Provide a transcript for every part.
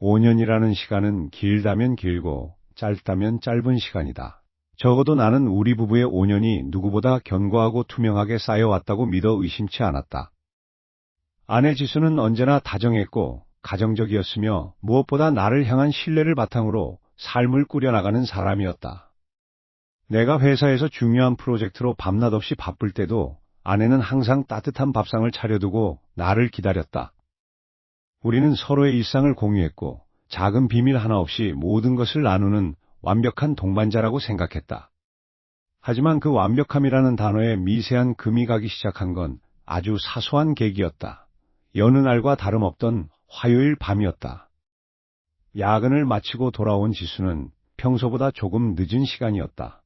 5년이라는 시간은 길다면 길고 짧다면 짧은 시간이다. 적어도 나는 우리 부부의 5년이 누구보다 견고하고 투명하게 쌓여왔다고 믿어 의심치 않았다. 아내 지수는 언제나 다정했고 가정적이었으며 무엇보다 나를 향한 신뢰를 바탕으로 삶을 꾸려나가는 사람이었다. 내가 회사에서 중요한 프로젝트로 밤낮 없이 바쁠 때도 아내는 항상 따뜻한 밥상을 차려두고 나를 기다렸다. 우리는 서로의 일상을 공유했고 작은 비밀 하나 없이 모든 것을 나누는 완벽한 동반자라고 생각했다. 하지만 그 완벽함이라는 단어에 미세한 금이 가기 시작한 건 아주 사소한 계기였다. 여느 날과 다름없던 화요일 밤이었다. 야근을 마치고 돌아온 지수는 평소보다 조금 늦은 시간이었다.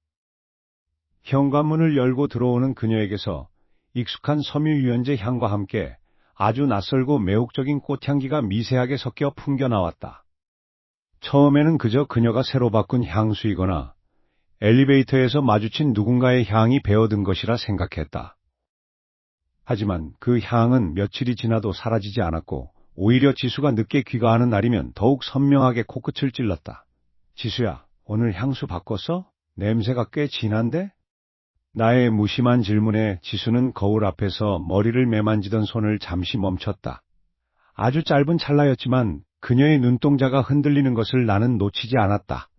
현관문을 열고 들어오는 그녀에게서 익숙한 섬유유연제 향과 함께 아주 낯설고 매혹적인 꽃향기가 미세하게 섞여 풍겨나왔다. 처음에는 그저 그녀가 새로 바꾼 향수이거나 엘리베이터에서 마주친 누군가의 향이 배어든 것이라 생각했다. 하지만 그 향은 며칠이 지나도 사라지지 않았고 오히려 지수가 늦게 귀가하는 날이면 더욱 선명하게 코끝을 찔렀다. 지수야, 오늘 향수 바꿨어? 냄새가 꽤 진한데? 나의 무심한 질문에 지수는 거울 앞에서 머리를 매만지던 손을 잠시 멈췄다. 아주 짧은 찰나였지만 그녀의 눈동자가 흔들리는 것을 나는 놓치지 않았다.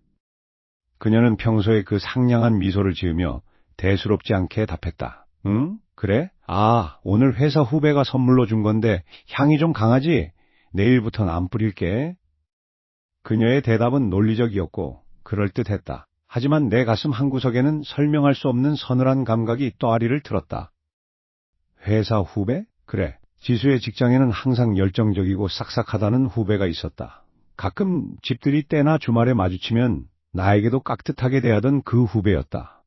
그녀는 평소에 그 상냥한 미소를 지으며 대수롭지 않게 답했다. 응? 그래? 아, 오늘 회사 후배가 선물로 준 건데 향이 좀 강하지? 내일부턴 안 뿌릴게. 그녀의 대답은 논리적이었고 그럴듯했다. 하지만 내 가슴 한구석에는 설명할 수 없는 서늘한 감각이 또아리를 틀었다. 회사 후배? 그래. 지수의 직장에는 항상 열정적이고 싹싹하다는 후배가 있었다. 가끔 집들이 때나 주말에 마주치면 나에게도 깍듯하게 대하던 그 후배였다.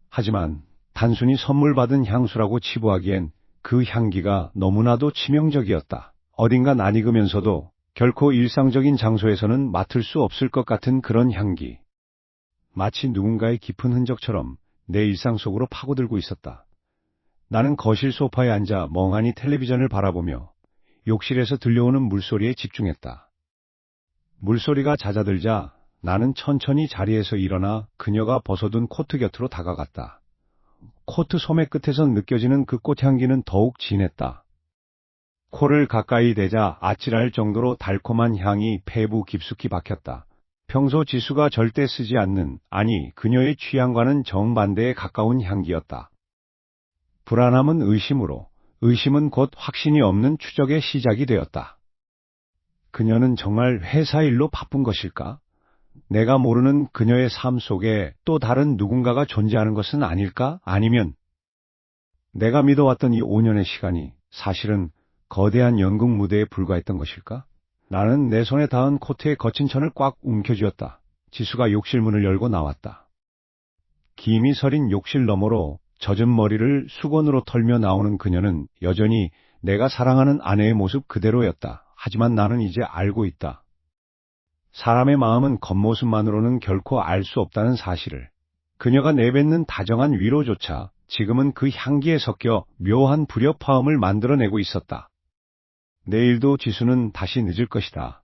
하지만 단순히 선물 받은 향수라고 치부하기엔 그 향기가 너무나도 치명적이었다. 어딘가 낯익으면서도 결코 일상적인 장소에서는 맡을 수 없을 것 같은 그런 향기. 마치 누군가의 깊은 흔적처럼 내 일상 속으로 파고들고 있었다. 나는 거실 소파에 앉아 멍하니 텔레비전을 바라보며 욕실에서 들려오는 물소리에 집중했다. 물소리가 잦아들자 나는 천천히 자리에서 일어나 그녀가 벗어둔 코트 곁으로 다가갔다. 코트 소매 끝에서 느껴지는 그 꽃향기는 더욱 진했다. 코를 가까이 대자 아찔할 정도로 달콤한 향이 폐부 깊숙이 박혔다. 평소 지수가 절대 쓰지 않는, 아니 그녀의 취향과는 정반대에 가까운 향기였다. 불안함은 의심으로, 의심은 곧 확신이 없는 추적의 시작이 되었다. 그녀는 정말 회사 일로 바쁜 것일까? 내가 모르는 그녀의 삶 속에 또 다른 누군가가 존재하는 것은 아닐까? 아니면 내가 믿어왔던 이 5년의 시간이 사실은 거대한 연극 무대에 불과했던 것일까? 나는 내 손에 닿은 코트의 거친 천을 꽉 움켜쥐었다. 지수가 욕실 문을 열고 나왔다. 김이 서린 욕실 너머로 젖은 머리를 수건으로 털며 나오는 그녀는 여전히 내가 사랑하는 아내의 모습 그대로였다. 하지만 나는 이제 알고 있다. 사람의 마음은 겉모습만으로는 결코 알 수 없다는 사실을. 그녀가 내뱉는 다정한 위로조차 지금은 그 향기에 섞여 묘한 불협화음을 만들어내고 있었다. 내일도 지수는 다시 늦을 것이다.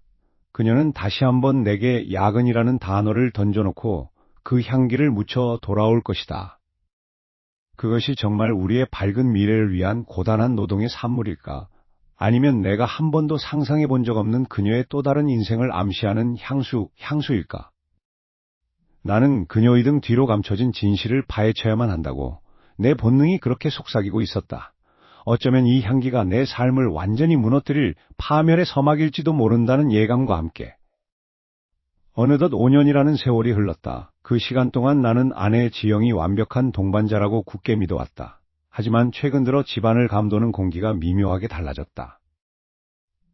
그녀는 다시 한번 내게 야근이라는 단어를 던져놓고 그 향기를 묻혀 돌아올 것이다. 그것이 정말 우리의 밝은 미래를 위한 고단한 노동의 산물일까? 아니면 내가 한 번도 상상해 본 적 없는 그녀의 또 다른 인생을 암시하는 향수일까? 나는 그녀의 등 뒤로 감춰진 진실을 파헤쳐야만 한다고 내 본능이 그렇게 속삭이고 있었다. 어쩌면 이 향기가 내 삶을 완전히 무너뜨릴 파멸의 서막일지도 모른다는 예감과 함께. 어느덧 5년이라는 세월이 흘렀다. 그 시간 동안 나는 아내의 지영이 완벽한 동반자라고 굳게 믿어왔다. 하지만 최근 들어 집안을 감도는 공기가 미묘하게 달라졌다.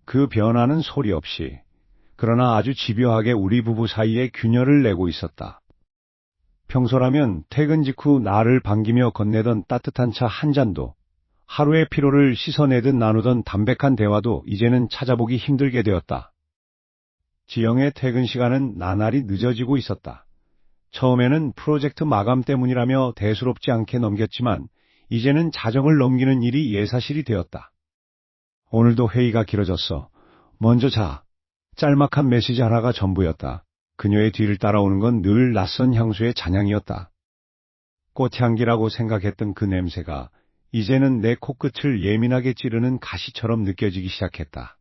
그 변화는 소리 없이, 그러나 아주 집요하게 우리 부부 사이에 균열을 내고 있었다. 평소라면 퇴근 직후 나를 반기며 건네던 따뜻한 차 한 잔도, 하루의 피로를 씻어내듯 나누던 담백한 대화도 이제는 찾아보기 힘들게 되었다. 지영의 퇴근 시간은 나날이 늦어지고 있었다. 처음에는 프로젝트 마감 때문이라며 대수롭지 않게 넘겼지만 이제는 자정을 넘기는 일이 예사실이 되었다. 오늘도 회의가 길어졌어. 먼저 자. 짤막한 메시지 하나가 전부였다. 그녀의 뒤를 따라오는 건 늘 낯선 향수의 잔향이었다. 꽃향기라고 생각했던 그 냄새가 이제는 내 코끝을 예민하게 찌르는 가시처럼 느껴지기 시작했다.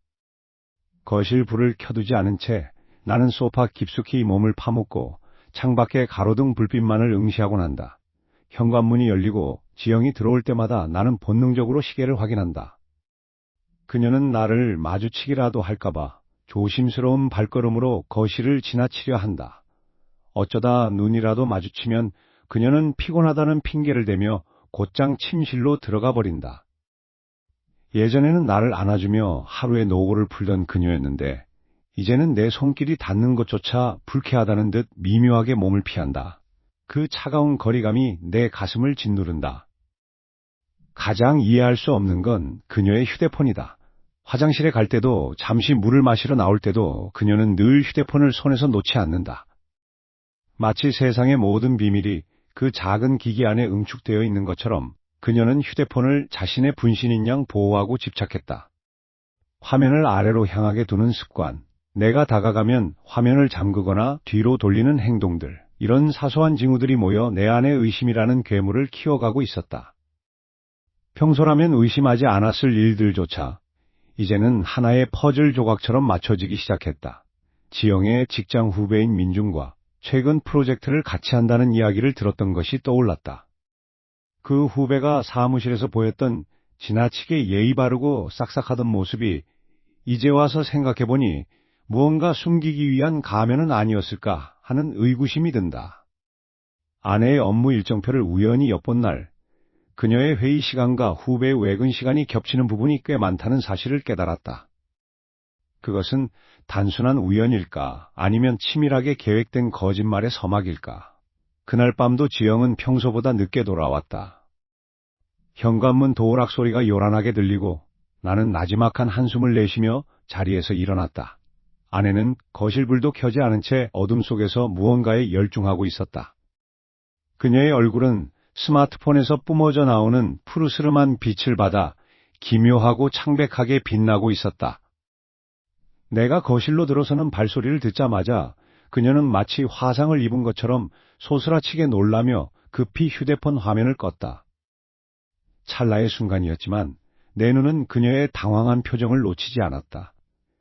거실 불을 켜두지 않은 채 나는 소파 깊숙이 몸을 파묻고 창밖의 가로등 불빛만을 응시하곤 한다. 현관문이 열리고 지영이 들어올 때마다 나는 본능적으로 시계를 확인한다. 그녀는 나를 마주치기라도 할까봐 조심스러운 발걸음으로 거실을 지나치려 한다. 어쩌다 눈이라도 마주치면 그녀는 피곤하다는 핑계를 대며 곧장 침실로 들어가 버린다. 예전에는 나를 안아주며 하루의 노고를 풀던 그녀였는데 이제는 내 손길이 닿는 것조차 불쾌하다는 듯 미묘하게 몸을 피한다. 그 차가운 거리감이 내 가슴을 짓누른다. 가장 이해할 수 없는 건 그녀의 휴대폰이다. 화장실에 갈 때도 잠시 물을 마시러 나올 때도 그녀는 늘 휴대폰을 손에서 놓지 않는다. 마치 세상의 모든 비밀이 그 작은 기기 안에 응축되어 있는 것처럼 그녀는 휴대폰을 자신의 분신인 양 보호하고 집착했다. 화면을 아래로 향하게 두는 습관, 내가 다가가면 화면을 잠그거나 뒤로 돌리는 행동들, 이런 사소한 징후들이 모여 내 안에 의심이라는 괴물을 키워가고 있었다. 평소라면 의심하지 않았을 일들조차 이제는 하나의 퍼즐 조각처럼 맞춰지기 시작했다. 지영의 직장 후배인 민중과 최근 프로젝트를 같이 한다는 이야기를 들었던 것이 떠올랐다. 그 후배가 사무실에서 보였던 지나치게 예의 바르고 싹싹하던 모습이 이제 와서 생각해보니 무언가 숨기기 위한 가면은 아니었을까 하는 의구심이 든다. 아내의 업무 일정표를 우연히 엿본 날, 그녀의 회의 시간과 후배의 외근 시간이 겹치는 부분이 꽤 많다는 사실을 깨달았다. 그것은 단순한 우연일까 아니면 치밀하게 계획된 거짓말의 서막일까. 그날 밤도 지영은 평소보다 늦게 돌아왔다. 현관문 도어락 소리가 요란하게 들리고 나는 나지막한 한숨을 내쉬며 자리에서 일어났다. 아내는 거실 불도 켜지 않은 채 어둠 속에서 무언가에 열중하고 있었다. 그녀의 얼굴은 스마트폰에서 뿜어져 나오는 푸르스름한 빛을 받아 기묘하고 창백하게 빛나고 있었다. 내가 거실로 들어서는 발소리를 듣자마자 그녀는 마치 화상을 입은 것처럼 소스라치게 놀라며 급히 휴대폰 화면을 껐다. 찰나의 순간이었지만 내 눈은 그녀의 당황한 표정을 놓치지 않았다.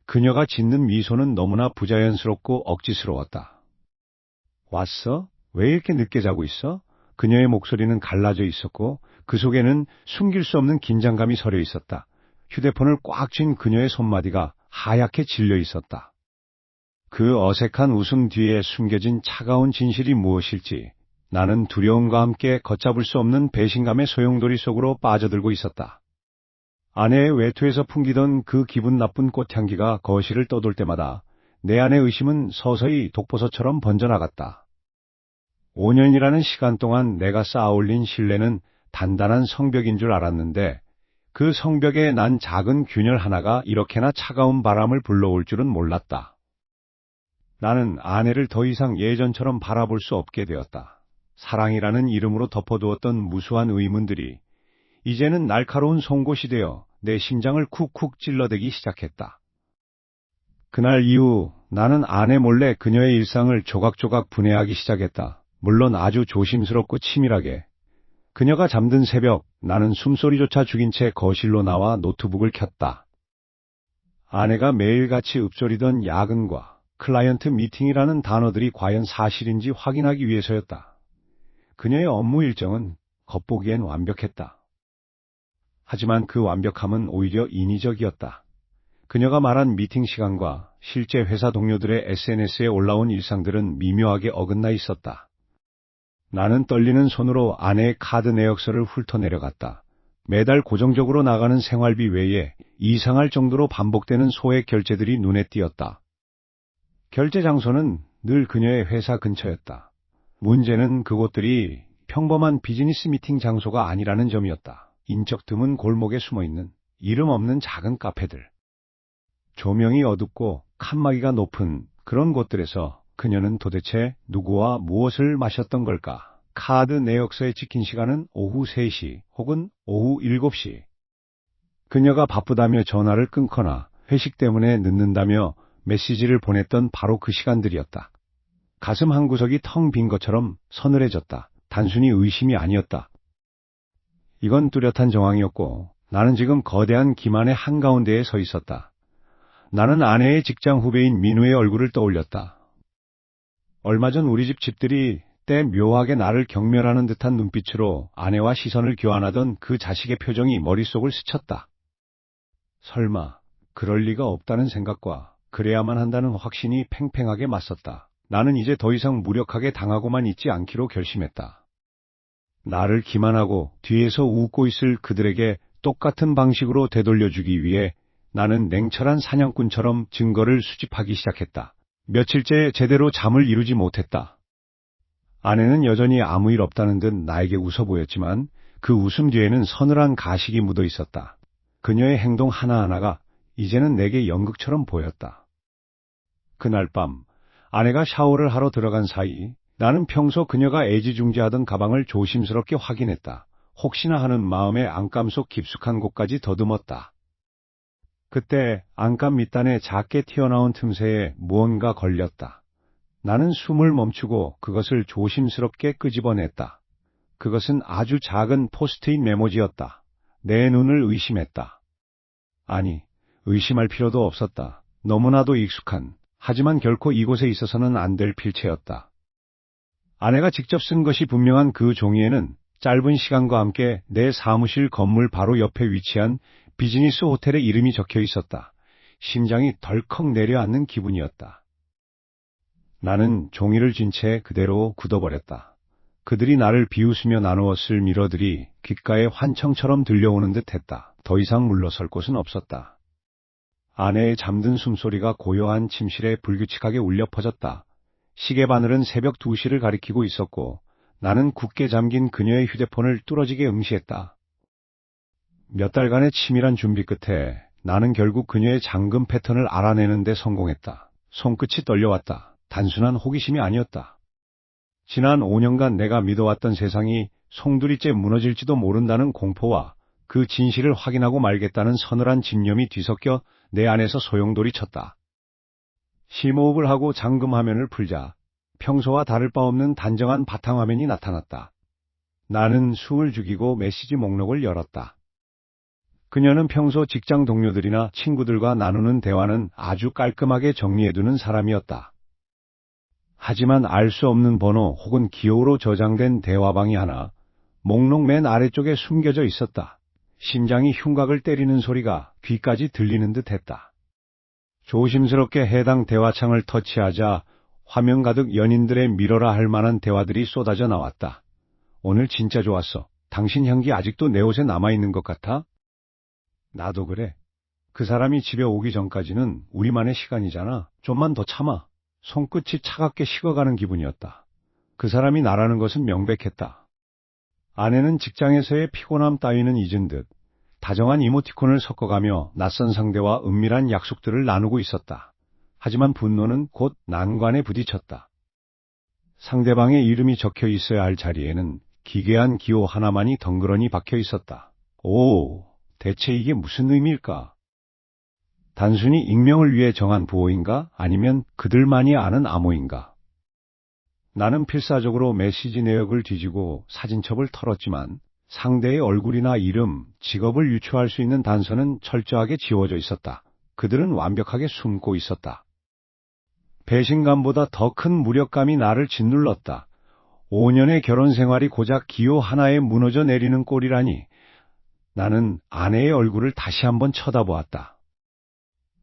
그녀가 짓는 미소는 너무나 부자연스럽고 억지스러웠다. 왔어? 왜 이렇게 늦게 자고 있어? 그녀의 목소리는 갈라져 있었고 그 속에는 숨길 수 없는 긴장감이 서려 있었다. 휴대폰을 꽉 쥔 그녀의 손마디가 하얗게 질려 있었다. 그 어색한 웃음 뒤에 숨겨진 차가운 진실이 무엇일지 나는 두려움과 함께 걷잡을 수 없는 배신감의 소용돌이 속으로 빠져들고 있었다. 아내의 외투에서 풍기던 그 기분 나쁜 꽃향기가 거실을 떠돌 때마다 내 안의 의심은 서서히 독버섯처럼 번져나갔다. 5년이라는 시간 동안 내가 쌓아올린 신뢰는 단단한 성벽인 줄 알았는데 그 성벽에 난 작은 균열 하나가 이렇게나 차가운 바람을 불러올 줄은 몰랐다. 나는 아내를 더 이상 예전처럼 바라볼 수 없게 되었다. 사랑이라는 이름으로 덮어두었던 무수한 의문들이 이제는 날카로운 송곳이 되어 내 심장을 쿡쿡 찔러대기 시작했다. 그날 이후 나는 아내 몰래 그녀의 일상을 조각조각 분해하기 시작했다. 물론 아주 조심스럽고 치밀하게. 그녀가 잠든 새벽, 나는 숨소리조차 죽인 채 거실로 나와 노트북을 켰다. 아내가 매일같이 읊조리던 야근과 클라이언트 미팅이라는 단어들이 과연 사실인지 확인하기 위해서였다. 그녀의 업무 일정은 겉보기엔 완벽했다. 하지만 그 완벽함은 오히려 인위적이었다. 그녀가 말한 미팅 시간과 실제 회사 동료들의 SNS에 올라온 일상들은 미묘하게 어긋나 있었다. 나는 떨리는 손으로 아내의 카드 내역서를 훑어내려갔다. 매달 고정적으로 나가는 생활비 외에 이상할 정도로 반복되는 소액 결제들이 눈에 띄었다. 결제 장소는 늘 그녀의 회사 근처였다. 문제는 그곳들이 평범한 비즈니스 미팅 장소가 아니라는 점이었다. 인적 드문 골목에 숨어있는 이름 없는 작은 카페들. 조명이 어둡고 칸막이가 높은 그런 곳들에서 그녀는 도대체 누구와 무엇을 마셨던 걸까? 카드 내역서에 찍힌 시간은 오후 3시 혹은 오후 7시. 그녀가 바쁘다며 전화를 끊거나 회식 때문에 늦는다며 메시지를 보냈던 바로 그 시간들이었다. 가슴 한구석이 텅 빈 것처럼 서늘해졌다. 단순히 의심이 아니었다. 이건 뚜렷한 정황이었고 나는 지금 거대한 기만의 한가운데에 서 있었다. 나는 아내의 직장 후배인 민우의 얼굴을 떠올렸다. 얼마 전 우리 집 집들이 때 묘하게 나를 경멸하는 듯한 눈빛으로 아내와 시선을 교환하던 그 자식의 표정이 머릿속을 스쳤다. 설마 그럴 리가 없다는 생각과 그래야만 한다는 확신이 팽팽하게 맞섰다. 나는 이제 더 이상 무력하게 당하고만 있지 않기로 결심했다. 나를 기만하고 뒤에서 웃고 있을 그들에게 똑같은 방식으로 되돌려주기 위해 나는 냉철한 사냥꾼처럼 증거를 수집하기 시작했다. 며칠째 제대로 잠을 이루지 못했다. 아내는 여전히 아무 일 없다는 듯 나에게 웃어 보였지만 그 웃음 뒤에는 서늘한 가식이 묻어 있었다. 그녀의 행동 하나하나가 이제는 내게 연극처럼 보였다. 그날 밤 아내가 샤워를 하러 들어간 사이 나는 평소 그녀가 애지중지하던 가방을 조심스럽게 확인했다. 혹시나 하는 마음에 안감 속 깊숙한 곳까지 더듬었다. 그때 안감 밑단에 작게 튀어나온 틈새에 무언가 걸렸다. 나는 숨을 멈추고 그것을 조심스럽게 끄집어냈다. 그것은 아주 작은 포스트잇 메모지였다. 내 눈을 의심했다. 아니, 의심할 필요도 없었다. 너무나도 익숙한, 하지만 결코 이곳에 있어서는 안 될 필체였다. 아내가 직접 쓴 것이 분명한 그 종이에는 짧은 시간과 함께 내 사무실 건물 바로 옆에 위치한 비즈니스 호텔의 이름이 적혀 있었다. 심장이 덜컥 내려앉는 기분이었다. 나는 종이를 쥔 채 그대로 굳어버렸다. 그들이 나를 비웃으며 나누었을 미러들이 귓가에 환청처럼 들려오는 듯 했다. 더 이상 물러설 곳은 없었다. 아내의 잠든 숨소리가 고요한 침실에 불규칙하게 울려 퍼졌다. 시계 바늘은 새벽 2시를 가리키고 있었고 나는 굳게 잠긴 그녀의 휴대폰을 뚫어지게 응시했다. 몇 달간의 치밀한 준비 끝에 나는 결국 그녀의 잠금 패턴을 알아내는 데 성공했다. 손끝이 떨려왔다. 단순한 호기심이 아니었다. 지난 5년간 내가 믿어왔던 세상이 송두리째 무너질지도 모른다는 공포와 그 진실을 확인하고 말겠다는 서늘한 집념이 뒤섞여 내 안에서 소용돌이 쳤다. 심호흡을 하고 잠금 화면을 풀자 평소와 다를 바 없는 단정한 바탕화면이 나타났다. 나는 숨을 죽이고 메시지 목록을 열었다. 그녀는 평소 직장 동료들이나 친구들과 나누는 대화는 아주 깔끔하게 정리해두는 사람이었다. 하지만 알 수 없는 번호 혹은 기호로 저장된 대화방이 하나 목록 맨 아래쪽에 숨겨져 있었다. 심장이 흉곽을 때리는 소리가 귀까지 들리는 듯 했다. 조심스럽게 해당 대화창을 터치하자 화면 가득 연인들의 미러라 할 만한 대화들이 쏟아져 나왔다. 오늘 진짜 좋았어. 당신 향기 아직도 내 옷에 남아있는 것 같아? 나도 그래. 그 사람이 집에 오기 전까지는 우리만의 시간이잖아. 좀만 더 참아. 손끝이 차갑게 식어가는 기분이었다. 그 사람이 나라는 것은 명백했다. 아내는 직장에서의 피곤함 따위는 잊은 듯 다정한 이모티콘을 섞어가며 낯선 상대와 은밀한 약속들을 나누고 있었다. 하지만 분노는 곧 난관에 부딪혔다. 상대방의 이름이 적혀 있어야 할 자리에는 기괴한 기호 하나만이 덩그러니 박혀 있었다. 오, 대체 이게 무슨 의미일까? 단순히 익명을 위해 정한 부호인가? 아니면 그들만이 아는 암호인가? 나는 필사적으로 메시지 내역을 뒤지고 사진첩을 털었지만 상대의 얼굴이나 이름, 직업을 유추할 수 있는 단서는 철저하게 지워져 있었다. 그들은 완벽하게 숨고 있었다. 배신감보다 더 큰 무력감이 나를 짓눌렀다. 5년의 결혼 생활이 고작 기호 하나에 무너져 내리는 꼴이라니. 나는 아내의 얼굴을 다시 한번 쳐다보았다.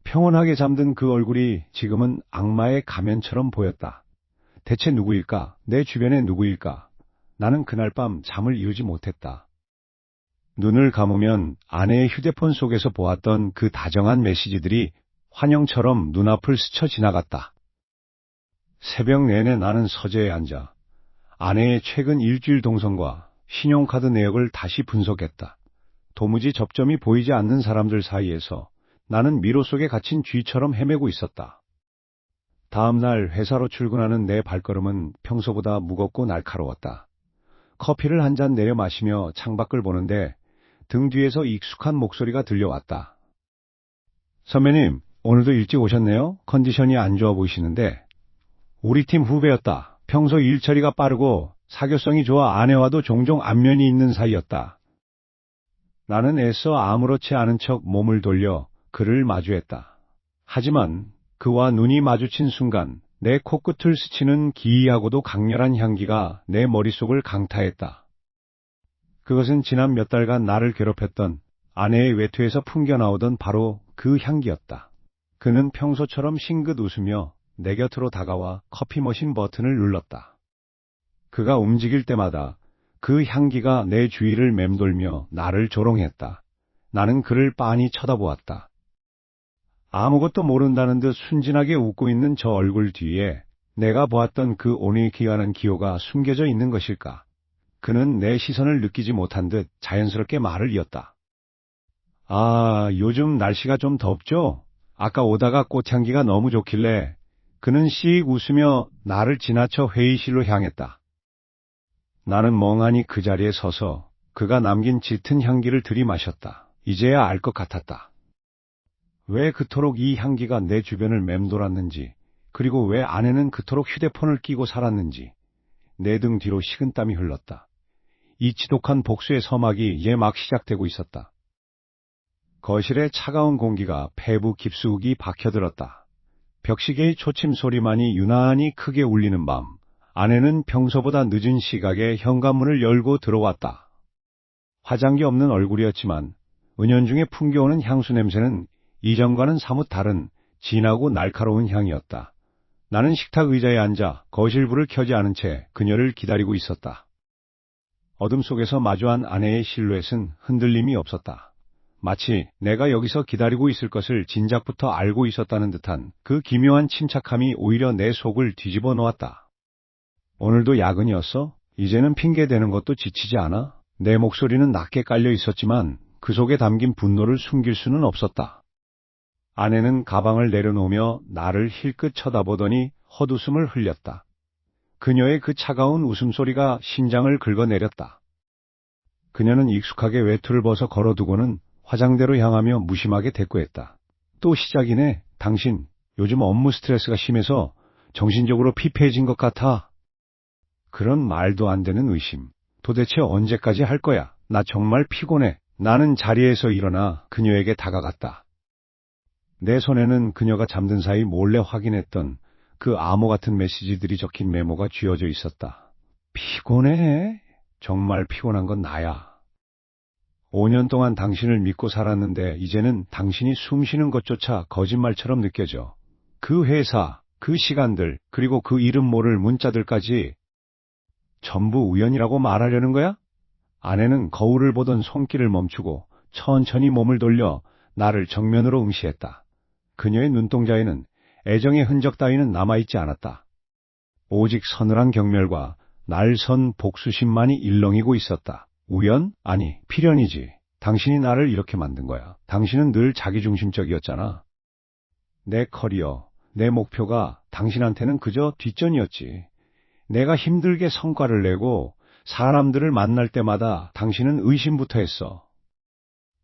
평온하게 잠든 그 얼굴이 지금은 악마의 가면처럼 보였다. 대체 누구일까? 내 주변에 누구일까? 나는 그날 밤 잠을 이루지 못했다. 눈을 감으면 아내의 휴대폰 속에서 보았던 그 다정한 메시지들이 환영처럼 눈앞을 스쳐 지나갔다. 새벽 내내 나는 서재에 앉아 아내의 최근 일주일 동선과 신용카드 내역을 다시 분석했다. 도무지 접점이 보이지 않는 사람들 사이에서 나는 미로 속에 갇힌 쥐처럼 헤매고 있었다. 다음 날 회사로 출근하는 내 발걸음은 평소보다 무겁고 날카로웠다. 커피를 한 잔 내려 마시며 창밖을 보는데 등 뒤에서 익숙한 목소리가 들려왔다. 선배님, 오늘도 일찍 오셨네요. 컨디션이 안 좋아 보이시는데. 우리 팀 후배였다. 평소 일처리가 빠르고 사교성이 좋아 아내와도 종종 안면이 있는 사이였다. 나는 애써 아무렇지 않은 척 몸을 돌려 그를 마주했다. 하지만 그와 눈이 마주친 순간 내 코끝을 스치는 기이하고도 강렬한 향기가 내 머릿속을 강타했다. 그것은 지난 몇 달간 나를 괴롭혔던 아내의 외투에서 풍겨나오던 바로 그 향기였다. 그는 평소처럼 싱긋 웃으며 내 곁으로 다가와 커피 머신 버튼을 눌렀다. 그가 움직일 때마다 그 향기가 내 주위를 맴돌며 나를 조롱했다. 나는 그를 빤히 쳐다보았다. 아무것도 모른다는 듯 순진하게 웃고 있는 저 얼굴 뒤에 내가 보았던 그 오니 기하는 기호가 숨겨져 있는 것일까? 그는 내 시선을 느끼지 못한 듯 자연스럽게 말을 이었다. 아, 요즘 날씨가 좀 덥죠? 아까 오다가 꽃향기가 너무 좋길래. 그는 씩 웃으며 나를 지나쳐 회의실로 향했다. 나는 멍하니 그 자리에 서서 그가 남긴 짙은 향기를 들이마셨다. 이제야 알 것 같았다. 왜 그토록 이 향기가 내 주변을 맴돌았는지, 그리고 왜 아내는 그토록 휴대폰을 끼고 살았는지. 내 등 뒤로 식은땀이 흘렀다. 이 지독한 복수의 서막이 이제 막 시작되고 있었다. 거실의 차가운 공기가 폐부 깊숙이 박혀들었다. 벽시계의 초침 소리만이 유난히 크게 울리는 밤, 아내는 평소보다 늦은 시각에 현관문을 열고 들어왔다. 화장기 없는 얼굴이었지만 은연중에 풍겨오는 향수 냄새는 이전과는 사뭇 다른 진하고 날카로운 향이었다. 나는 식탁 의자에 앉아 거실 불을 켜지 않은 채 그녀를 기다리고 있었다. 어둠 속에서 마주한 아내의 실루엣은 흔들림이 없었다. 마치 내가 여기서 기다리고 있을 것을 진작부터 알고 있었다는 듯한 그 기묘한 침착함이 오히려 내 속을 뒤집어 놓았다. 오늘도 야근이었어? 이제는 핑계대는 것도 지치지 않아? 내 목소리는 낮게 깔려 있었지만 그 속에 담긴 분노를 숨길 수는 없었다. 아내는 가방을 내려놓으며 나를 힐끗 쳐다보더니 헛웃음을 흘렸다. 그녀의 그 차가운 웃음소리가 심장을 긁어내렸다. 그녀는 익숙하게 외투를 벗어 걸어두고는 화장대로 향하며 무심하게 대꾸했다. 또 시작이네. 당신 요즘 업무 스트레스가 심해서 정신적으로 피폐해진 것 같아. 그런 말도 안 되는 의심. 도대체 언제까지 할 거야? 나 정말 피곤해. 나는 자리에서 일어나 그녀에게 다가갔다. 내 손에는 그녀가 잠든 사이 몰래 확인했던 그 암호 같은 메시지들이 적힌 메모가 쥐어져 있었다. 피곤해? 정말 피곤한 건 나야. 5년 동안 당신을 믿고 살았는데 이제는 당신이 숨쉬는 것조차 거짓말처럼 느껴져. 그 회사, 그 시간들, 그리고 그 이름 모를 문자들까지 전부 우연이라고 말하려는 거야? 아내는 거울을 보던 손길을 멈추고 천천히 몸을 돌려 나를 정면으로 응시했다. 그녀의 눈동자에는 애정의 흔적 따위는 남아있지 않았다. 오직 서늘한 경멸과 날선 복수심만이 일렁이고 있었다. 우연? 아니, 필연이지. 당신이 나를 이렇게 만든 거야. 당신은 늘 자기중심적이었잖아. 내 커리어, 내 목표가 당신한테는 그저 뒷전이었지. 내가 힘들게 성과를 내고 사람들을 만날 때마다 당신은 의심부터 했어.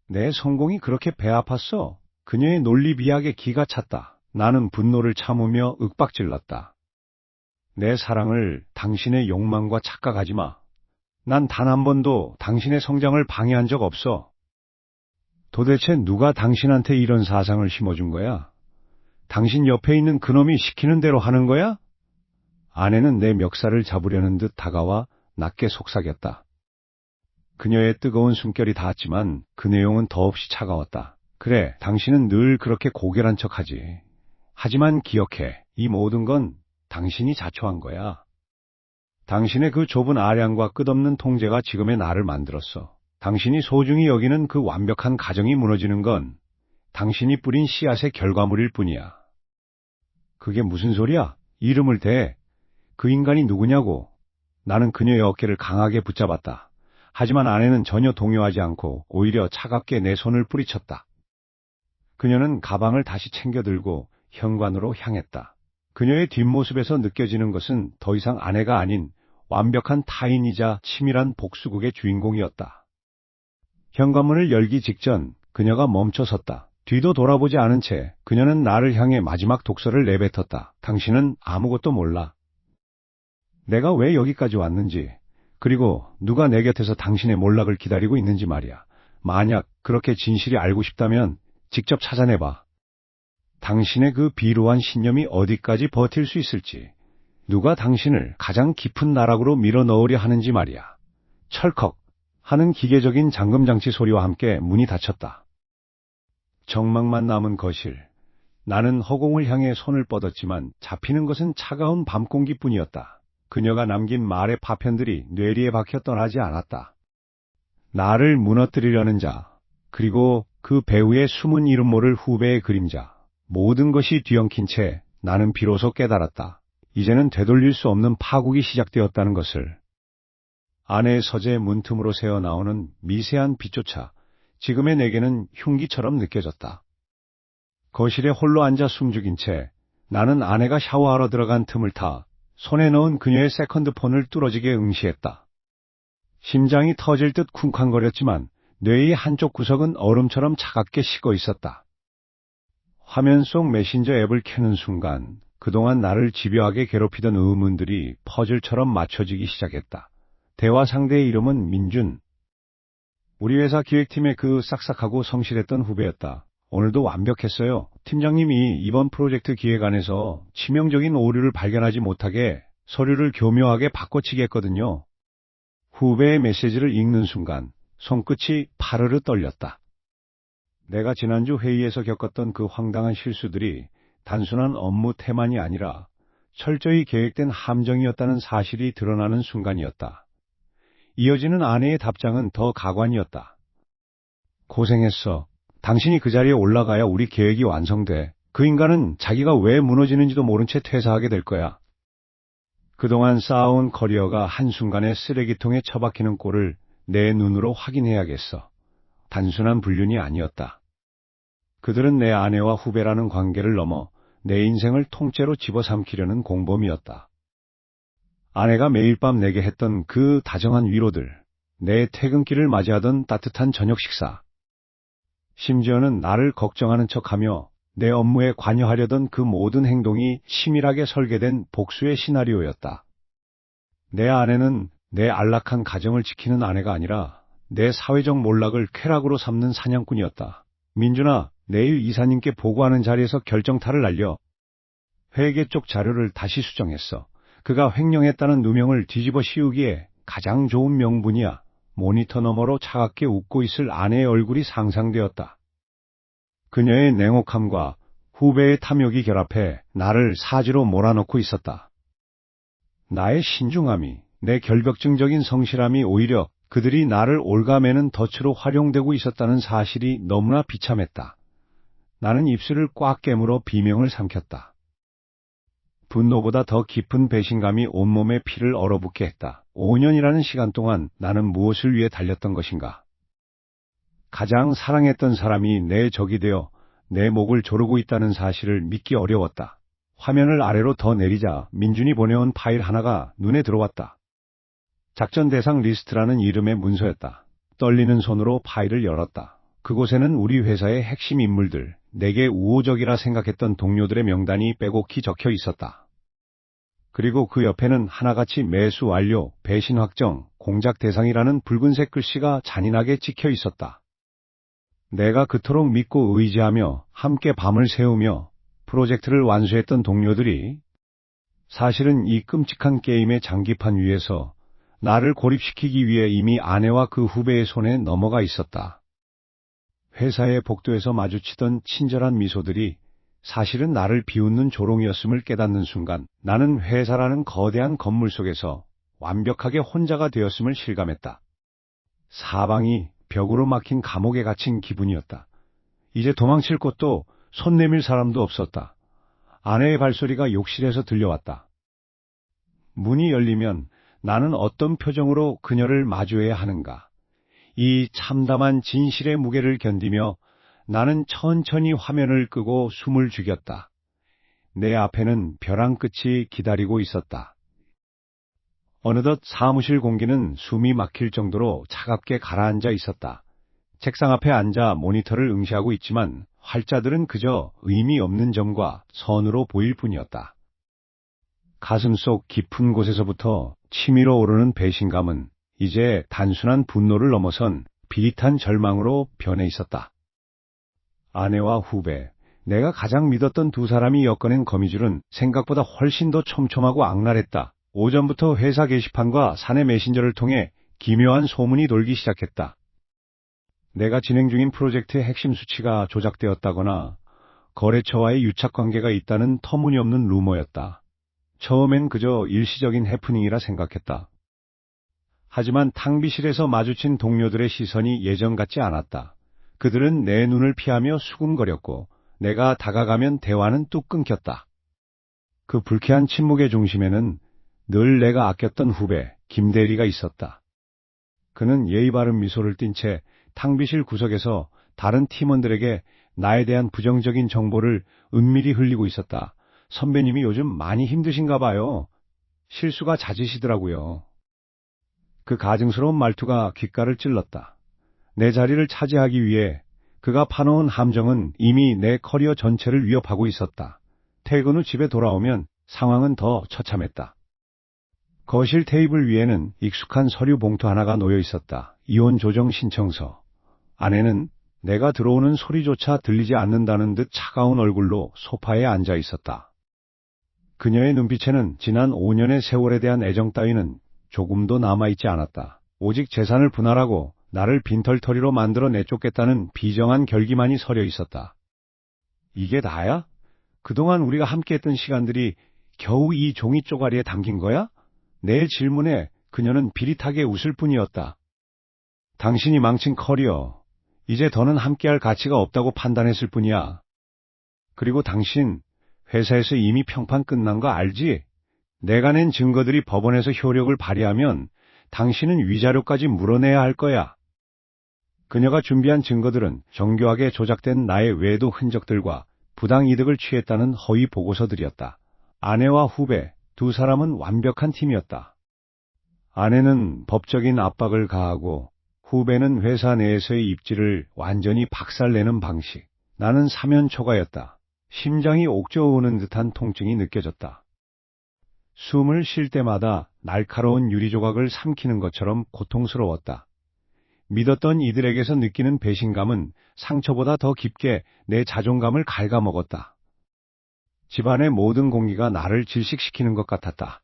내 성공이 그렇게 배 아팠어. 그녀의 논리비약에 기가 찼다. 나는 분노를 참으며 윽박질렀다. 내 사랑을 당신의 욕망과 착각하지 마. 난 단 한 번도 당신의 성장을 방해한 적 없어. 도대체 누가 당신한테 이런 사상을 심어준 거야? 당신 옆에 있는 그놈이 시키는 대로 하는 거야? 아내는 내 멱살을 잡으려는 듯 다가와 낮게 속삭였다. 그녀의 뜨거운 숨결이 닿았지만 그 내용은 더없이 차가웠다. 그래, 당신은 늘 그렇게 고결한 척하지. 하지만 기억해, 이 모든 건 당신이 자초한 거야. 당신의 그 좁은 아량과 끝없는 통제가 지금의 나를 만들었어. 당신이 소중히 여기는 그 완벽한 가정이 무너지는 건 당신이 뿌린 씨앗의 결과물일 뿐이야. 그게 무슨 소리야? 이름을 대. 그 인간이 누구냐고. 나는 그녀의 어깨를 강하게 붙잡았다. 하지만 아내는 전혀 동요하지 않고 오히려 차갑게 내 손을 뿌리쳤다. 그녀는 가방을 다시 챙겨 들고 현관으로 향했다. 그녀의 뒷모습에서 느껴지는 것은 더 이상 아내가 아닌 완벽한 타인이자 치밀한 복수극의 주인공이었다. 현관문을 열기 직전 그녀가 멈춰섰다. 뒤도 돌아보지 않은 채 그녀는 나를 향해 마지막 독서를 내뱉었다. 당신은 아무것도 몰라. 내가 왜 여기까지 왔는지, 그리고 누가 내 곁에서 당신의 몰락을 기다리고 있는지 말이야. 만약 그렇게 진실이 알고 싶다면 직접 찾아내봐. 당신의 그 비루한 신념이 어디까지 버틸 수 있을지, 누가 당신을 가장 깊은 나락으로 밀어넣으려 하는지 말이야. 철컥 하는 기계적인 잠금장치 소리와 함께 문이 닫혔다. 정막만 남은 거실. 나는 허공을 향해 손을 뻗었지만 잡히는 것은 차가운 밤 공기뿐이었다. 그녀가 남긴 말의 파편들이 뇌리에 박혀 떠나지 않았다. 나를 무너뜨리려는 자, 그리고 그 배우의 숨은 이름 모를 후배의 그림자. 모든 것이 뒤엉킨 채 나는 비로소 깨달았다. 이제는 되돌릴 수 없는 파국이 시작되었다는 것을. 아내의 서재 문틈으로 새어나오는 미세한 빛조차 지금의 내게는 흉기처럼 느껴졌다. 거실에 홀로 앉아 숨죽인 채 나는 아내가 샤워하러 들어간 틈을 타 손에 넣은 그녀의 세컨드폰을 뚫어지게 응시했다. 심장이 터질 듯 쿵쾅거렸지만 뇌의 한쪽 구석은 얼음처럼 차갑게 식어 있었다. 화면 속 메신저 앱을 켜는 순간 그동안 나를 집요하게 괴롭히던 의문들이 퍼즐처럼 맞춰지기 시작했다. 대화 상대의 이름은 민준. 우리 회사 기획팀의 그 싹싹하고 성실했던 후배였다. 오늘도 완벽했어요. 팀장님이 이번 프로젝트 기획안에서 치명적인 오류를 발견하지 못하게 서류를 교묘하게 바꿔치기 했거든요. 후배의 메시지를 읽는 순간 손끝이 파르르 떨렸다. 내가 지난주 회의에서 겪었던 그 황당한 실수들이 단순한 업무 태만이 아니라 철저히 계획된 함정이었다는 사실이 드러나는 순간이었다. 이어지는 아내의 답장은 더 가관이었다. 고생했어. 당신이 그 자리에 올라가야 우리 계획이 완성돼. 그 인간은 자기가 왜 무너지는지도 모른 채 퇴사하게 될 거야. 그동안 쌓아온 커리어가 한순간에 쓰레기통에 처박히는 꼴을 내 눈으로 확인해야겠어. 단순한 불륜이 아니었다. 그들은 내 아내와 후배라는 관계를 넘어 내 인생을 통째로 집어삼키려는 공범이었다. 아내가 매일 밤 내게 했던 그 다정한 위로들, 내 퇴근길을 맞이하던 따뜻한 저녁 식사, 심지어는 나를 걱정하는 척하며 내 업무에 관여하려던 그 모든 행동이 치밀하게 설계된 복수의 시나리오였다. 내 아내는 내 안락한 가정을 지키는 아내가 아니라 내 사회적 몰락을 쾌락으로 삼는 사냥꾼이었다. 민준아, 내일 이사님께 보고하는 자리에서 결정타를 날려. 회계 쪽 자료를 다시 수정했어. 그가 횡령했다는 누명을 뒤집어 씌우기에 가장 좋은 명분이야. 모니터 너머로 차갑게 웃고 있을 아내의 얼굴이 상상되었다. 그녀의 냉혹함과 후배의 탐욕이 결합해 나를 사지로 몰아넣고 있었다. 나의 신중함이, 내 결벽증적인 성실함이 오히려 그들이 나를 올가매는 덫으로 활용되고 있었다는 사실이 너무나 비참했다. 나는 입술을 꽉 깨물어 비명을 삼켰다. 분노보다 더 깊은 배신감이 온몸에 피를 얼어붙게 했다. 5년이라는 시간 동안 나는 무엇을 위해 달렸던 것인가? 가장 사랑했던 사람이 내 적이 되어 내 목을 조르고 있다는 사실을 믿기 어려웠다. 화면을 아래로 더 내리자 민준이 보내온 파일 하나가 눈에 들어왔다. 작전 대상 리스트라는 이름의 문서였다. 떨리는 손으로 파일을 열었다. 그곳에는 우리 회사의 핵심 인물들, 내게 우호적이라 생각했던 동료들의 명단이 빼곡히 적혀 있었다. 그리고 그 옆에는 하나같이 매수 완료, 배신 확정, 공작 대상이라는 붉은색 글씨가 잔인하게 찍혀 있었다. 내가 그토록 믿고 의지하며 함께 밤을 새우며 프로젝트를 완수했던 동료들이 사실은 이 끔찍한 게임의 장기판 위에서 나를 고립시키기 위해 이미 아내와 그 후배의 손에 넘어가 있었다. 회사의 복도에서 마주치던 친절한 미소들이 사실은 나를 비웃는 조롱이었음을 깨닫는 순간 나는 회사라는 거대한 건물 속에서 완벽하게 혼자가 되었음을 실감했다. 사방이 벽으로 막힌 감옥에 갇힌 기분이었다. 이제 도망칠 곳도 손 내밀 사람도 없었다. 아내의 발소리가 욕실에서 들려왔다. 문이 열리면 나는 어떤 표정으로 그녀를 마주해야 하는가. 이 참담한 진실의 무게를 견디며 나는 천천히 화면을 끄고 숨을 죽였다. 내 앞에는 벼랑 끝이 기다리고 있었다. 어느덧 사무실 공기는 숨이 막힐 정도로 차갑게 가라앉아 있었다. 책상 앞에 앉아 모니터를 응시하고 있지만 활자들은 그저 의미 없는 점과 선으로 보일 뿐이었다. 가슴속 깊은 곳에서부터 치밀어 오르는 배신감은 이제 단순한 분노를 넘어선 비릿한 절망으로 변해 있었다. 아내와 후배, 내가 가장 믿었던 두 사람이 엮어낸 거미줄은 생각보다 훨씬 더 촘촘하고 악랄했다. 오전부터 회사 게시판과 사내 메신저를 통해 기묘한 소문이 돌기 시작했다. 내가 진행 중인 프로젝트의 핵심 수치가 조작되었다거나 거래처와의 유착관계가 있다는 터무니없는 루머였다. 처음엔 그저 일시적인 해프닝이라 생각했다. 하지만 탕비실에서 마주친 동료들의 시선이 예전 같지 않았다. 그들은 내 눈을 피하며 수군거렸고 내가 다가가면 대화는 뚝 끊겼다. 그 불쾌한 침묵의 중심에는 늘 내가 아꼈던 후배 김대리가 있었다. 그는 예의 바른 미소를 띤 채 탕비실 구석에서 다른 팀원들에게 나에 대한 부정적인 정보를 은밀히 흘리고 있었다. 선배님이 요즘 많이 힘드신가 봐요. 실수가 잦으시더라고요. 그 가증스러운 말투가 귓가를 찔렀다. 내 자리를 차지하기 위해 그가 파놓은 함정은 이미 내 커리어 전체를 위협하고 있었다. 퇴근 후 집에 돌아오면 상황은 더 처참했다. 거실 테이블 위에는 익숙한 서류 봉투 하나가 놓여 있었다. 이혼 조정 신청서. 아내는 내가 들어오는 소리조차 들리지 않는다는 듯 차가운 얼굴로 소파에 앉아 있었다. 그녀의 눈빛에는 지난 5년의 세월에 대한 애정 따위는 조금도 남아있지 않았다. 오직 재산을 분할하고 나를 빈털터리로 만들어 내쫓겠다는 비정한 결기만이 서려 있었다. 이게 나야? 그동안 우리가 함께했던 시간들이 겨우 이 종이 쪼가리에 담긴 거야? 내 질문에 그녀는 비릿하게 웃을 뿐이었다. 당신이 망친 커리어, 이제 더는 함께할 가치가 없다고 판단했을 뿐이야. 그리고 당신, 회사에서 이미 평판 끝난 거 알지? 내가 낸 증거들이 법원에서 효력을 발휘하면 당신은 위자료까지 물어내야 할 거야. 그녀가 준비한 증거들은 정교하게 조작된 나의 외도 흔적들과 부당 이득을 취했다는 허위 보고서들이었다. 아내와 후배, 두 사람은 완벽한 팀이었다. 아내는 법적인 압박을 가하고 후배는 회사 내에서의 입지를 완전히 박살내는 방식. 나는 사면초가였다. 심장이 옥죄어오는 듯한 통증이 느껴졌다. 숨을 쉴 때마다 날카로운 유리조각을 삼키는 것처럼 고통스러웠다. 믿었던 이들에게서 느끼는 배신감은 상처보다 더 깊게 내 자존감을 갉아먹었다. 집안의 모든 공기가 나를 질식시키는 것 같았다.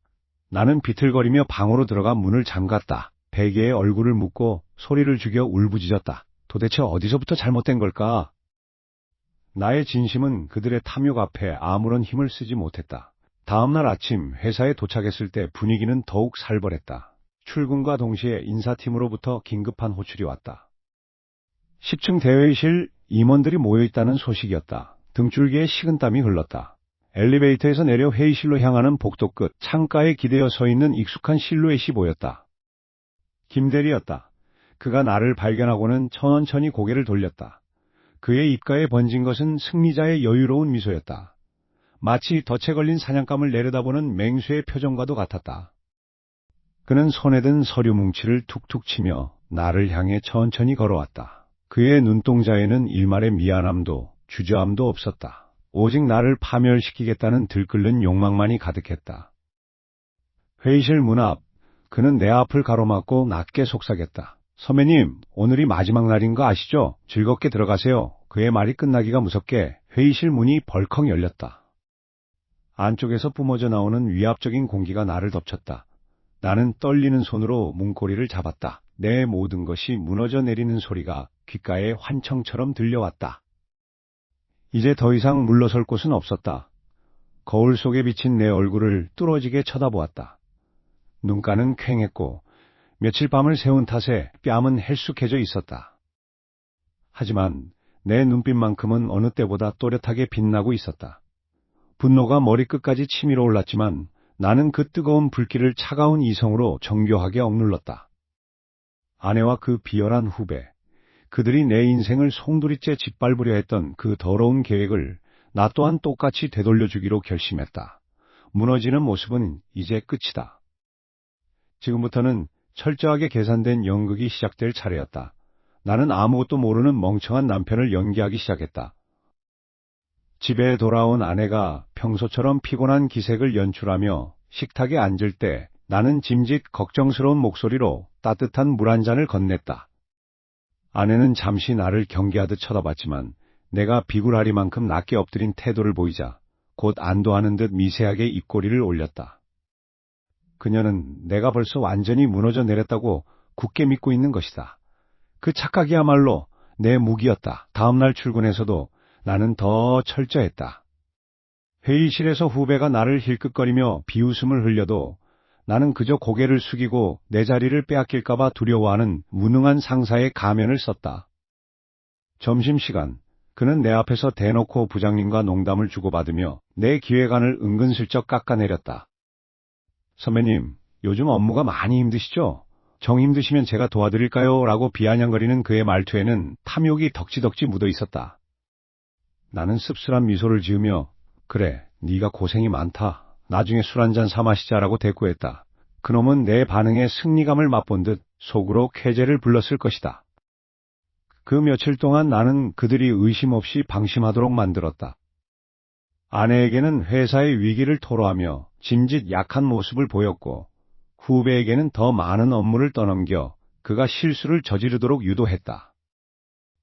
나는 비틀거리며 방으로 들어가 문을 잠갔다. 베개에 얼굴을 묻고 소리를 죽여 울부짖었다. 도대체 어디서부터 잘못된 걸까? 나의 진심은 그들의 탐욕 앞에 아무런 힘을 쓰지 못했다. 다음날 아침 회사에 도착했을 때 분위기는 더욱 살벌했다. 출근과 동시에 인사팀으로부터 긴급한 호출이 왔다. 10층 대회의실 임원들이 모여있다는 소식이었다. 등줄기에 식은땀이 흘렀다. 엘리베이터에서 내려 회의실로 향하는 복도 끝 창가에 기대어 서 있는 익숙한 실루엣이 보였다. 김대리였다. 그가 나를 발견하고는 천천히 고개를 돌렸다. 그의 입가에 번진 것은 승리자의 여유로운 미소였다. 마치 덫에 걸린 사냥감을 내려다보는 맹수의 표정과도 같았다. 그는 손에 든 서류 뭉치를 툭툭 치며 나를 향해 천천히 걸어왔다. 그의 눈동자에는 일말의 미안함도 주저함도 없었다. 오직 나를 파멸시키겠다는 들끓는 욕망만이 가득했다. 회의실 문 앞, 그는 내 앞을 가로막고 낮게 속삭였다. 선배님, 오늘이 마지막 날인 거 아시죠? 즐겁게 들어가세요. 그의 말이 끝나기가 무섭게 회의실 문이 벌컥 열렸다. 안쪽에서 뿜어져 나오는 위압적인 공기가 나를 덮쳤다. 나는 떨리는 손으로 문고리를 잡았다. 내 모든 것이 무너져 내리는 소리가 귓가에 환청처럼 들려왔다. 이제 더 이상 물러설 곳은 없었다. 거울 속에 비친 내 얼굴을 뚫어지게 쳐다보았다. 눈가는 퀭했고 며칠 밤을 새운 탓에 뺨은 헬쑥해져 있었다. 하지만 내 눈빛만큼은 어느 때보다 또렷하게 빛나고 있었다. 분노가 머리끝까지 치밀어 올랐지만 나는 그 뜨거운 불길을 차가운 이성으로 정교하게 억눌렀다. 아내와 그 비열한 후배, 그들이 내 인생을 송두리째 짓밟으려 했던 그 더러운 계획을 나 또한 똑같이 되돌려주기로 결심했다. 무너지는 모습은 이제 끝이다. 지금부터는 철저하게 계산된 연극이 시작될 차례였다. 나는 아무것도 모르는 멍청한 남편을 연기하기 시작했다. 집에 돌아온 아내가 평소처럼 피곤한 기색을 연출하며 식탁에 앉을 때 나는 짐짓 걱정스러운 목소리로 따뜻한 물 한 잔을 건넸다. 아내는 잠시 나를 경계하듯 쳐다봤지만 내가 비굴하리만큼 낮게 엎드린 태도를 보이자 곧 안도하는 듯 미세하게 입꼬리를 올렸다. 그녀는 내가 벌써 완전히 무너져 내렸다고 굳게 믿고 있는 것이다. 그 착각이야말로 내 무기였다. 다음날 출근에서도 나는 더 철저했다. 회의실에서 후배가 나를 힐끗거리며 비웃음을 흘려도 나는 그저 고개를 숙이고 내 자리를 빼앗길까봐 두려워하는 무능한 상사의 가면을 썼다. 점심시간, 그는 내 앞에서 대놓고 부장님과 농담을 주고받으며 내 기획안을 은근슬쩍 깎아내렸다. 선배님, 요즘 업무가 많이 힘드시죠? 정 힘드시면 제가 도와드릴까요? 라고 비아냥거리는 그의 말투에는 탐욕이 덕지덕지 묻어 있었다. 나는 씁쓸한 미소를 지으며 그래, 네가 고생이 많다. 나중에 술 한잔 사 마시자라고 대꾸했다. 그놈은 내 반응에 승리감을 맛본 듯 속으로 쾌재를 불렀을 것이다. 그 며칠 동안 나는 그들이 의심 없이 방심하도록 만들었다. 아내에게는 회사의 위기를 토로하며 짐짓 약한 모습을 보였고 후배에게는 더 많은 업무를 떠넘겨 그가 실수를 저지르도록 유도했다.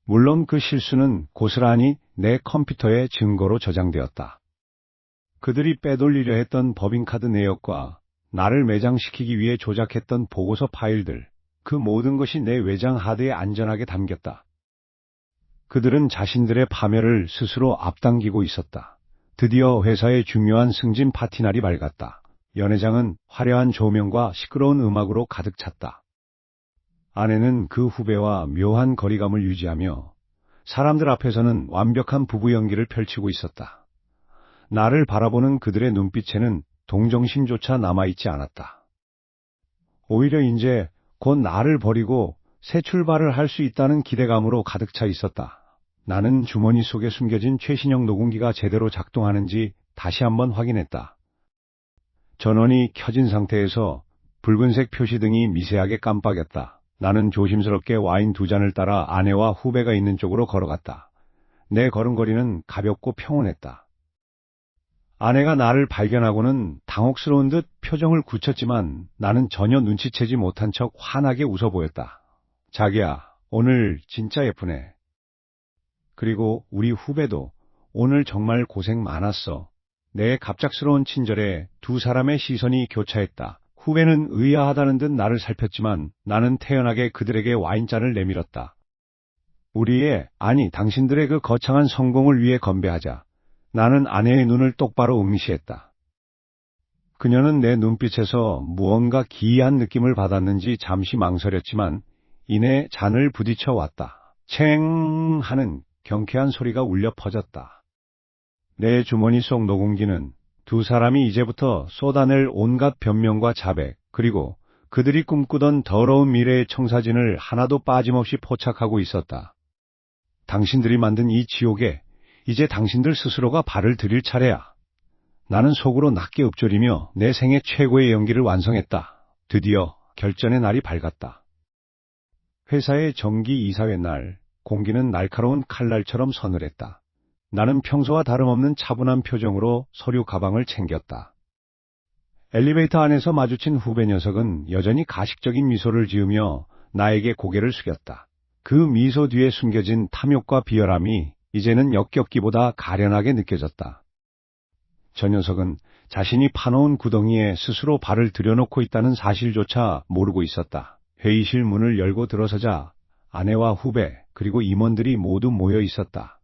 물론 그 실수는 고스란히 내 컴퓨터의 증거로 저장되었다. 그들이 빼돌리려 했던 법인카드 내역과 나를 매장시키기 위해 조작했던 보고서 파일들, 그 모든 것이 내 외장 하드에 안전하게 담겼다. 그들은 자신들의 파멸을 스스로 앞당기고 있었다. 드디어 회사의 중요한 승진 파티날이 밝았다. 연회장은 화려한 조명과 시끄러운 음악으로 가득 찼다. 아내는 그 후배와 묘한 거리감을 유지하며 사람들 앞에서는 완벽한 부부 연기를 펼치고 있었다. 나를 바라보는 그들의 눈빛에는 동정심조차 남아있지 않았다. 오히려 이제 곧 나를 버리고 새 출발을 할 수 있다는 기대감으로 가득 차 있었다. 나는 주머니 속에 숨겨진 최신형 녹음기가 제대로 작동하는지 다시 한번 확인했다. 전원이 켜진 상태에서 붉은색 표시등이 미세하게 깜빡였다. 나는 조심스럽게 와인 2잔을 따라 아내와 후배가 있는 쪽으로 걸어갔다. 내 걸음걸이는 가볍고 평온했다. 아내가 나를 발견하고는 당혹스러운 듯 표정을 굳혔지만 나는 전혀 눈치채지 못한 척 환하게 웃어 보였다. 자기야, 오늘 진짜 예쁘네. 그리고 우리 후배도 오늘 정말 고생 많았어. 내 갑작스러운 친절에 두 사람의 시선이 교차했다. 후배는 의아하다는 듯 나를 살폈지만 나는 태연하게 그들에게 와인잔을 내밀었다. 아니 당신들의 그 거창한 성공을 위해 건배하자. 나는 아내의 눈을 똑바로 응시했다. 그녀는 내 눈빛에서 무언가 기이한 느낌을 받았는지 잠시 망설였지만 이내 잔을 부딪혀 왔다. 챙 하는 경쾌한 소리가 울려 퍼졌다. 내 주머니 속 녹음기는 두 사람이 이제부터 쏟아낼 온갖 변명과 자백, 그리고 그들이 꿈꾸던 더러운 미래의 청사진을 하나도 빠짐없이 포착하고 있었다. 당신들이 만든 이 지옥에 이제 당신들 스스로가 발을 들일 차례야. 나는 속으로 낮게 읊조리며 내 생애 최고의 연기를 완성했다. 드디어 결전의 날이 밝았다. 회사의 정기 이사회 날, 공기는 날카로운 칼날처럼 서늘했다. 나는 평소와 다름없는 차분한 표정으로 서류 가방을 챙겼다. 엘리베이터 안에서 마주친 후배 녀석은 여전히 가식적인 미소를 지으며 나에게 고개를 숙였다. 그 미소 뒤에 숨겨진 탐욕과 비열함이 이제는 역겹기보다 가련하게 느껴졌다. 저 녀석은 자신이 파놓은 구덩이에 스스로 발을 들여놓고 있다는 사실조차 모르고 있었다. 회의실 문을 열고 들어서자 아내와 후배 그리고 임원들이 모두 모여 있었다.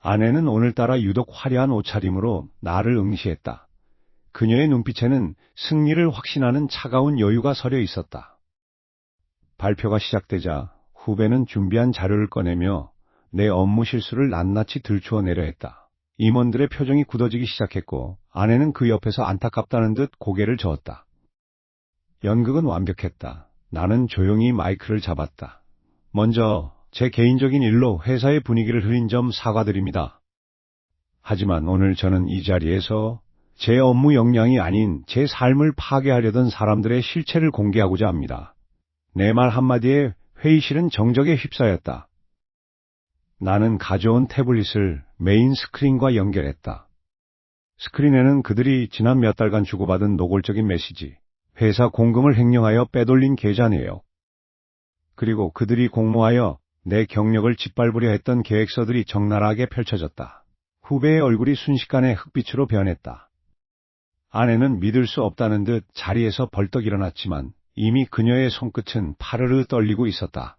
아내는 오늘따라 유독 화려한 옷차림으로 나를 응시했다. 그녀의 눈빛에는 승리를 확신하는 차가운 여유가 서려 있었다. 발표가 시작되자 후배는 준비한 자료를 꺼내며 내 업무 실수를 낱낱이 들추어내려 했다. 임원들의 표정이 굳어지기 시작했고 아내는 그 옆에서 안타깝다는 듯 고개를 저었다. 연극은 완벽했다. 나는 조용히 마이크를 잡았다. 먼저 제 개인적인 일로 회사의 분위기를 흐린 점 사과드립니다. 하지만 오늘 저는 이 자리에서 제 업무 역량이 아닌 제 삶을 파괴하려던 사람들의 실체를 공개하고자 합니다. 내 말 한마디에 회의실은 정적에 휩싸였다. 나는 가져온 태블릿을 메인 스크린과 연결했다. 스크린에는 그들이 지난 몇 달간 주고받은 노골적인 메시지, 회사 공금을 횡령하여 빼돌린 계좌 내역, 그리고 그들이 공모하여 내 경력을 짓밟으려 했던 계획서들이 적나라하게 펼쳐졌다. 후배의 얼굴이 순식간에 흑빛으로 변했다. 아내는 믿을 수 없다는 듯 자리에서 벌떡 일어났지만 이미 그녀의 손끝은 파르르 떨리고 있었다.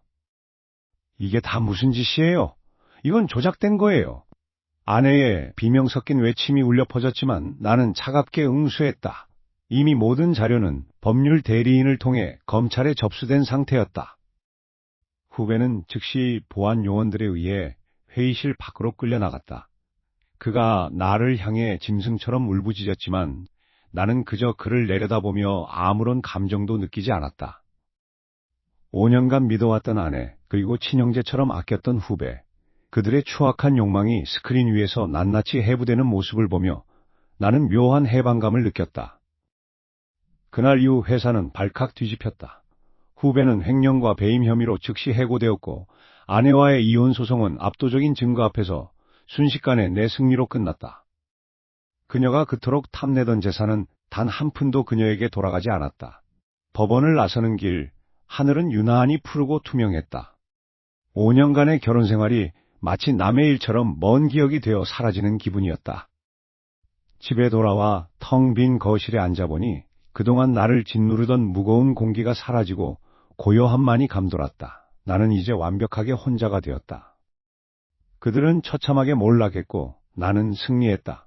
이게 다 무슨 짓이에요? 이건 조작된 거예요. 아내의 비명 섞인 외침이 울려 퍼졌지만 나는 차갑게 응수했다. 이미 모든 자료는 법률 대리인을 통해 검찰에 접수된 상태였다. 후배는 즉시 보안 요원들에 의해 회의실 밖으로 끌려나갔다. 그가 나를 향해 짐승처럼 울부짖었지만 나는 그저 그를 내려다보며 아무런 감정도 느끼지 않았다. 5년간 믿어왔던 아내, 그리고 친형제처럼 아꼈던 후배, 그들의 추악한 욕망이 스크린 위에서 낱낱이 해부되는 모습을 보며 나는 묘한 해방감을 느꼈다. 그날 이후 회사는 발칵 뒤집혔다. 후배는 횡령과 배임 혐의로 즉시 해고되었고 아내와의 이혼 소송은 압도적인 증거 앞에서 순식간에 내 승리로 끝났다. 그녀가 그토록 탐내던 재산은 단 한 푼도 그녀에게 돌아가지 않았다. 법원을 나서는 길, 하늘은 유난히 푸르고 투명했다. 5년간의 결혼 생활이 마치 남의 일처럼 먼 기억이 되어 사라지는 기분이었다. 집에 돌아와 텅 빈 거실에 앉아보니 그동안 나를 짓누르던 무거운 공기가 사라지고 고요함만이 감돌았다. 나는 이제 완벽하게 혼자가 되었다. 그들은 처참하게 몰락했고 나는 승리했다.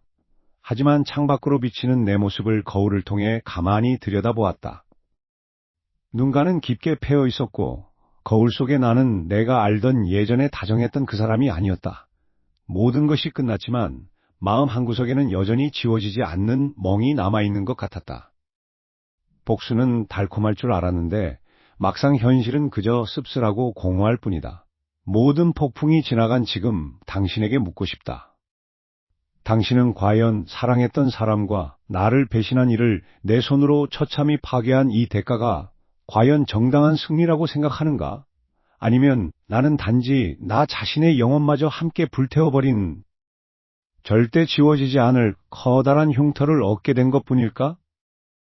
하지만 창밖으로 비치는 내 모습을 거울을 통해 가만히 들여다보았다. 눈가는 깊게 패여 있었고 거울 속에 나는 내가 알던 예전에 다정했던 그 사람이 아니었다. 모든 것이 끝났지만 마음 한구석에는 여전히 지워지지 않는 멍이 남아있는 것 같았다. 복수는 달콤할 줄 알았는데 막상 현실은 그저 씁쓸하고 공허할 뿐이다. 모든 폭풍이 지나간 지금 당신에게 묻고 싶다. 당신은 과연 사랑했던 사람과 나를 배신한 이를 내 손으로 처참히 파괴한 이 대가가 과연 정당한 승리라고 생각하는가? 아니면 나는 단지 나 자신의 영혼마저 함께 불태워버린 절대 지워지지 않을 커다란 흉터를 얻게 된 것뿐일까?